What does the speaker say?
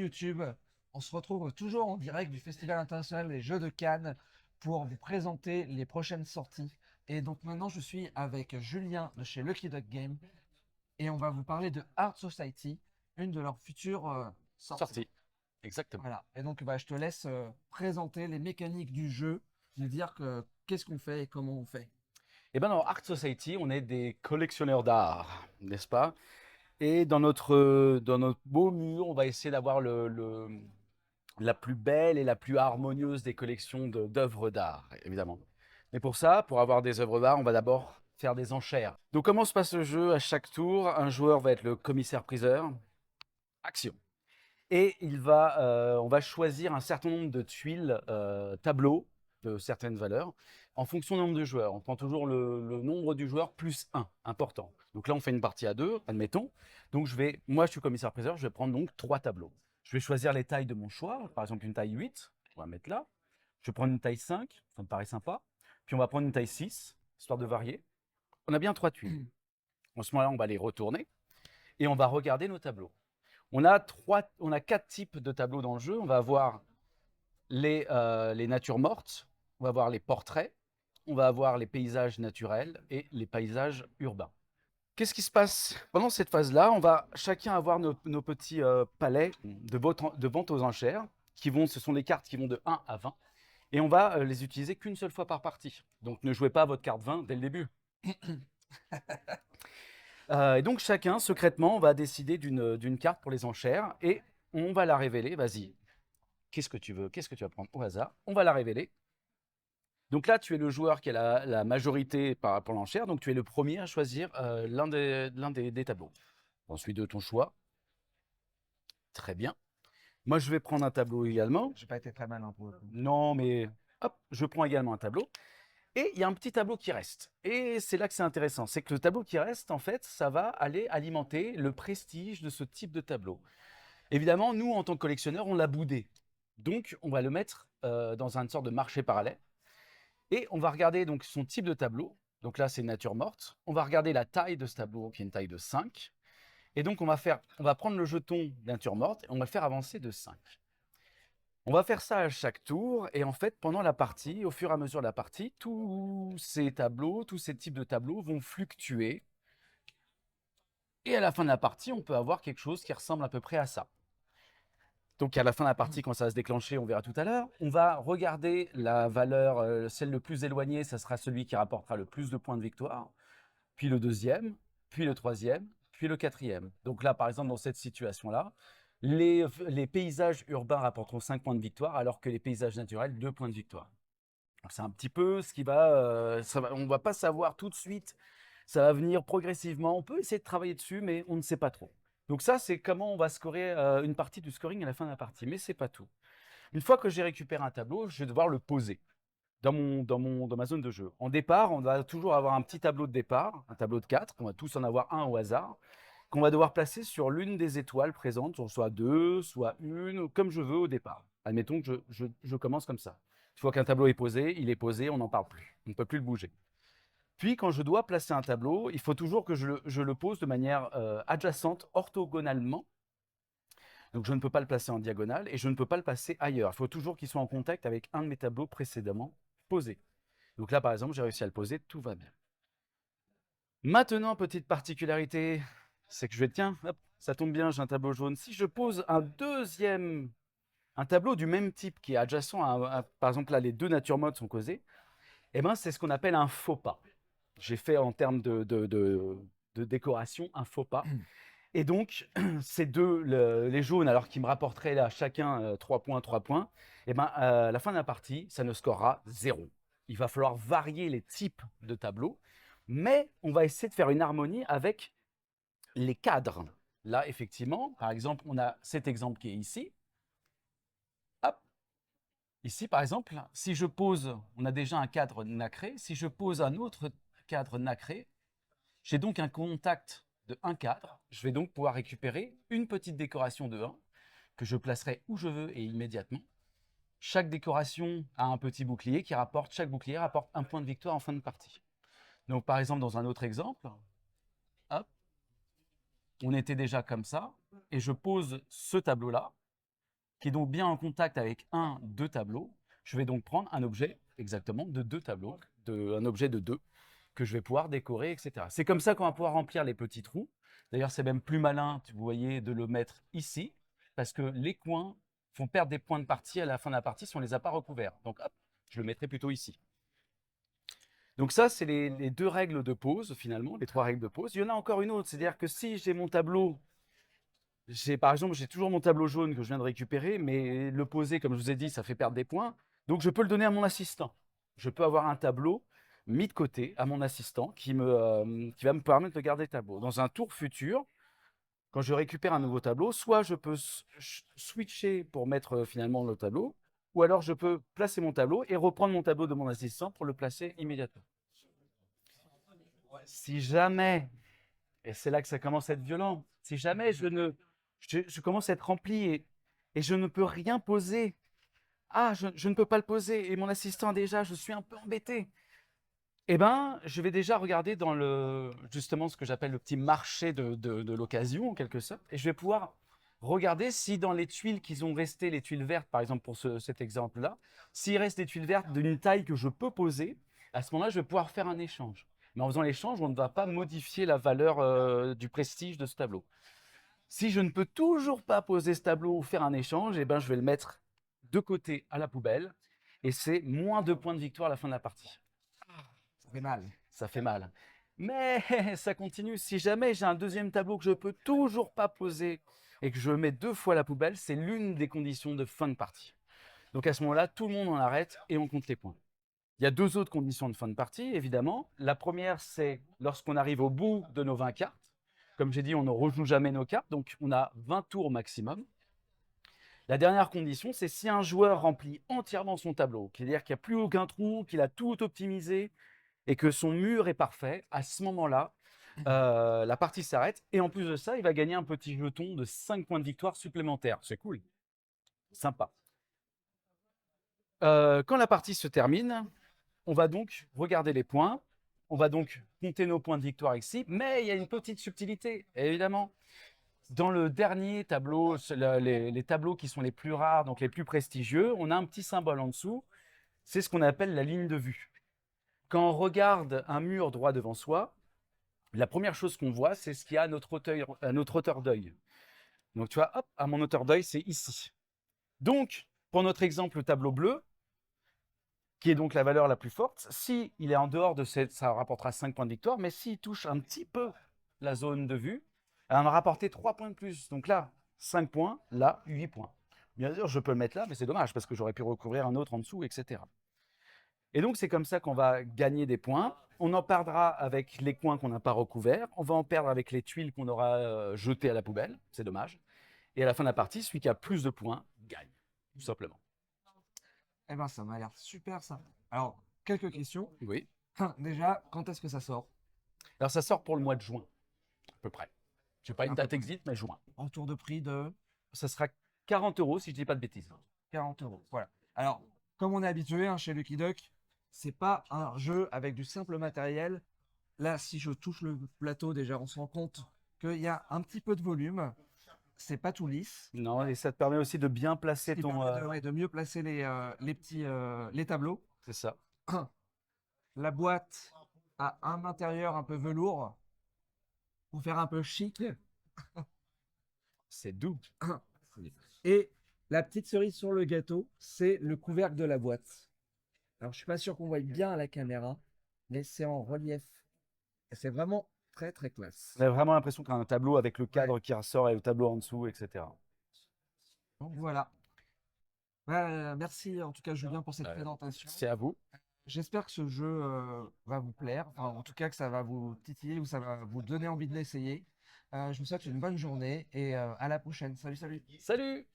YouTube. On se retrouve toujours en direct du Festival international des Jeux de Cannes pour vous présenter les prochaines sorties. Et donc maintenant, je suis avec Julien de chez Lucky Duck Game et on va vous parler de Art Society, une de leurs futures sorties. Sorti, exactement. Voilà. Et donc, je te laisse présenter les mécaniques du jeu, nous dire qu'est-ce qu'on fait et comment on fait. Et bien dans Art Society, on est des collectionneurs d'art, n'est-ce pas? Et dans notre beau mur, on va essayer d'avoir la plus belle et la plus harmonieuse des collections d'œuvres d'art, évidemment. Mais pour ça, pour avoir des œuvres d'art, on va d'abord faire des enchères. Donc comment se passe le jeu? À chaque tour, un joueur va être le commissaire-priseur. Action. Et on va choisir un certain nombre de tuiles, tableaux de certaines valeurs, en fonction du nombre de joueurs. On prend toujours le nombre du joueur plus 1, important. Donc là, on fait une partie à 2, admettons. Donc moi je suis commissaire-priseur, je vais prendre donc 3 tableaux. Je vais choisir les tailles de mon choix, par exemple une taille 8, on va mettre là. Je vais prendre une taille 5, ça me paraît sympa. Puis on va prendre une taille 6, histoire de varier. On a bien 3 tuiles. En ce moment-là, on va les retourner et on va regarder nos tableaux. On a 4 types de tableaux dans le jeu. On va avoir les natures mortes, on va avoir les portraits, on va avoir les paysages naturels et les paysages urbains. Qu'est-ce qui se passe pendant cette phase-là? On va chacun avoir nos petits palets de vente aux enchères, ce sont des cartes qui vont de 1 à 20, et on va les utiliser qu'une seule fois par partie. Donc ne jouez pas votre carte 20 dès le début. Et donc chacun, secrètement, va décider d'une carte pour les enchères, et on va la révéler. Vas-y, qu'est-ce que tu veux? Qu'est-ce que tu vas prendre au hasard? On va la révéler. Donc là, tu es le joueur qui a la majorité par rapport à l'enchère, donc tu es le premier à choisir l'un des tableaux. Ensuite de ton choix. Très bien. Moi, je vais prendre un tableau également. J'ai pas été très malin pour le coup. Non, mais hop, je prends également un tableau. Et il y a un petit tableau qui reste. Et c'est là que c'est intéressant. C'est que le tableau qui reste, en fait, ça va aller alimenter le prestige de ce type de tableau. Évidemment, nous, en tant que collectionneurs, on l'a boudé. Donc, on va le mettre dans une sorte de marché parallèle. Et on va regarder donc son type de tableau. Donc là, c'est nature morte. On va regarder la taille de ce tableau, qui est une taille de 5. Et donc, on va prendre le jeton nature morte et on va le faire avancer de 5. On va faire ça à chaque tour. Et en fait, pendant la partie, au fur et à mesure de la partie, tous ces tableaux, tous ces types de tableaux vont fluctuer. Et à la fin de la partie, on peut avoir quelque chose qui ressemble à peu près à ça. Donc à la fin de la partie, quand ça va se déclencher, on verra tout à l'heure, on va regarder la valeur, celle le plus éloignée, ça sera celui qui rapportera le plus de points de victoire, puis le deuxième, puis le troisième, puis le quatrième. Donc là, par exemple, dans cette situation-là, les paysages urbains rapporteront 5 points de victoire, alors que les paysages naturels, 2 points de victoire. C'est un petit peu ce qui on ne va pas savoir tout de suite, ça va venir progressivement. On peut essayer de travailler dessus, mais on ne sait pas trop. Donc ça, c'est comment on va scorer une partie du scoring à la fin de la partie, mais c'est pas tout. Une fois que j'ai récupéré un tableau, je vais devoir le poser dans ma zone de jeu. En départ, on va toujours avoir un petit tableau de départ, un tableau de 4, on va tous en avoir un au hasard, qu'on va devoir placer sur l'une des étoiles présentes, soit 2, soit une, comme je veux au départ. Admettons que je commence comme ça. Une fois qu'un tableau est posé, il est posé, on n'en parle plus. On ne peut plus le bouger. Puis, quand je dois placer un tableau, il faut toujours que je le pose de manière adjacente, orthogonalement. Donc, je ne peux pas le placer en diagonale et je ne peux pas le placer ailleurs. Il faut toujours qu'il soit en contact avec un de mes tableaux précédemment posés. Donc là, par exemple, j'ai réussi à le poser, tout va bien. Maintenant, petite particularité, c'est que tiens, hop, ça tombe bien, j'ai un tableau jaune. Si je pose un tableau du même type qui est adjacent par exemple là, les deux natures modes sont causées, eh ben, c'est ce qu'on appelle un faux pas. J'ai fait en termes de décoration un faux pas. Et donc, ces deux, les jaunes, alors qu'ils me rapporteraient là chacun 3 points, 3 points, eh ben, à la fin de la partie, ça ne scorera 0. Il va falloir varier les types de tableaux, mais on va essayer de faire une harmonie avec les cadres. Là, effectivement, par exemple, on a cet exemple qui est ici. Hop. Ici, par exemple, si je pose, on a déjà un cadre nacré, si je pose un autre cadre nacré, j'ai donc un contact de un cadre. Je vais donc pouvoir récupérer une petite décoration de 1 que je placerai où je veux et immédiatement. Chaque décoration a un petit bouclier chaque bouclier rapporte un point de victoire en fin de partie. Donc par exemple, dans un autre exemple, hop, on était déjà comme ça, et je pose ce tableau-là, qui est donc bien en contact avec un, deux tableaux, je vais donc prendre un objet exactement de deux tableaux, un objet de deux, que je vais pouvoir décorer, etc. C'est comme ça qu'on va pouvoir remplir les petits trous. D'ailleurs, c'est même plus malin, vous voyez, de le mettre ici, parce que les coins font perdre des points de partie à la fin de la partie si on ne les a pas recouverts. Donc, hop, je le mettrai plutôt ici. Donc ça, c'est les deux règles de pose, finalement, les trois règles de pose. Il y en a encore une autre, c'est-à-dire que si j'ai mon tableau, par exemple, j'ai toujours mon tableau jaune que je viens de récupérer, mais le poser, comme je vous ai dit, ça fait perdre des points. Donc je peux le donner à mon assistant. Je peux avoir un tableau mis de côté à mon assistant qui va me permettre de garder le tableau. Dans un tour futur, quand je récupère un nouveau tableau, soit je peux switcher pour mettre finalement le tableau, ou alors je peux placer mon tableau et reprendre mon tableau de mon assistant pour le placer immédiatement. Si jamais, et c'est là que ça commence à être violent, si jamais je commence à être rempli et je ne peux rien poser, je ne peux pas le poser et mon assistant déjà, je suis un peu embêté. Eh ben, je vais déjà regarder dans justement ce que j'appelle le petit marché de l'occasion, en quelque sorte, et je vais pouvoir regarder si dans les tuiles qui ont resté, les tuiles vertes, par exemple pour cet exemple-là, s'il reste des tuiles vertes d'une taille que je peux poser, à ce moment-là, je vais pouvoir faire un échange. Mais en faisant l'échange, on ne va pas modifier la valeur du prestige de ce tableau. Si je ne peux toujours pas poser ce tableau ou faire un échange, eh ben, je vais le mettre de côté à la poubelle, et c'est moins 2 points de victoire à la fin de la partie. Ça fait mal. Ça fait mal. Mais ça continue. Si jamais j'ai un deuxième tableau que je peux toujours pas poser et que je mets 2 fois à la poubelle, c'est l'une des conditions de fin de partie. Donc à ce moment-là, tout le monde en arrête et on compte les points. Il y a 2 autres conditions de fin de partie, évidemment. La première, c'est lorsqu'on arrive au bout de nos 20 cartes. Comme j'ai dit, on ne rejoue jamais nos cartes, donc on a 20 tours maximum. La dernière condition, c'est si un joueur remplit entièrement son tableau, c'est-à-dire qu'il n'y a plus aucun trou, qu'il a tout optimisé, et que son mur est parfait, à ce moment-là, la partie s'arrête. Et en plus de ça, il va gagner un petit jeton de 5 points de victoire supplémentaires. C'est cool. Sympa. Quand la partie se termine, on va donc regarder les points. On va donc compter nos points de victoire ici. Mais il y a une petite subtilité, évidemment. Dans le dernier tableau, les tableaux qui sont les plus rares, donc les plus prestigieux, on a un petit symbole en dessous. C'est ce qu'on appelle la ligne de vue. Quand on regarde un mur droit devant soi, la première chose qu'on voit, c'est ce qu'il y a à notre hauteur d'œil. Donc, tu vois, hop, à mon hauteur d'œil, c'est ici. Donc, pour notre exemple, le tableau bleu, qui est donc la valeur la plus forte, si il est en dehors de ça rapportera 5 points de victoire, mais s'il touche un petit peu la zone de vue, elle va rapporter 3 points de plus. Donc là, 5 points, là, 8 points. Bien sûr, je peux le mettre là, mais c'est dommage parce que j'aurais pu recouvrir un autre en dessous, etc. Et donc, c'est comme ça qu'on va gagner des points. On en perdra avec les coins qu'on n'a pas recouverts. On va en perdre avec les tuiles qu'on aura jetées à la poubelle. C'est dommage. Et à la fin de la partie, celui qui a plus de points gagne, tout simplement. Eh ben, ça m'a l'air super ça. Alors, quelques questions. Oui. Déjà, quand est-ce que ça sort? Alors, ça sort pour le mois de juin, à peu près. Je n'ai pas une Un peu date exacte, mais juin. en tour de prix de Ça sera 40 € si je ne dis pas de bêtises. 40 euros. Voilà. Alors, comme on est habitué hein, chez Lucky Duck, c'est pas un jeu avec du simple matériel. Là, si je touche le plateau, déjà, on se rend compte qu'il y a un petit peu de volume. C'est pas tout lisse. Non, et ça te permet aussi de bien Ce placer qui ton. permet ouais, de mieux placer les tableaux. C'est ça. La boîte a un intérieur un peu velours pour faire un peu chic. C'est doux. Et la petite cerise sur le gâteau, c'est le couvercle de la boîte. Alors, je suis pas sûr qu'on voit bien à la caméra, mais c'est en relief. Et c'est vraiment très très classe. On a vraiment l'impression qu'on a un tableau avec le cadre Ouais. qui ressort et le tableau en dessous, etc. Donc voilà. Merci en tout cas Julien pour cette présentation. C'est à vous. J'espère que ce jeu va vous plaire. Enfin, en tout cas que ça va vous titiller ou ça va vous donner envie de l'essayer. Je vous souhaite une bonne journée et à la prochaine. Salut, salut. Salut!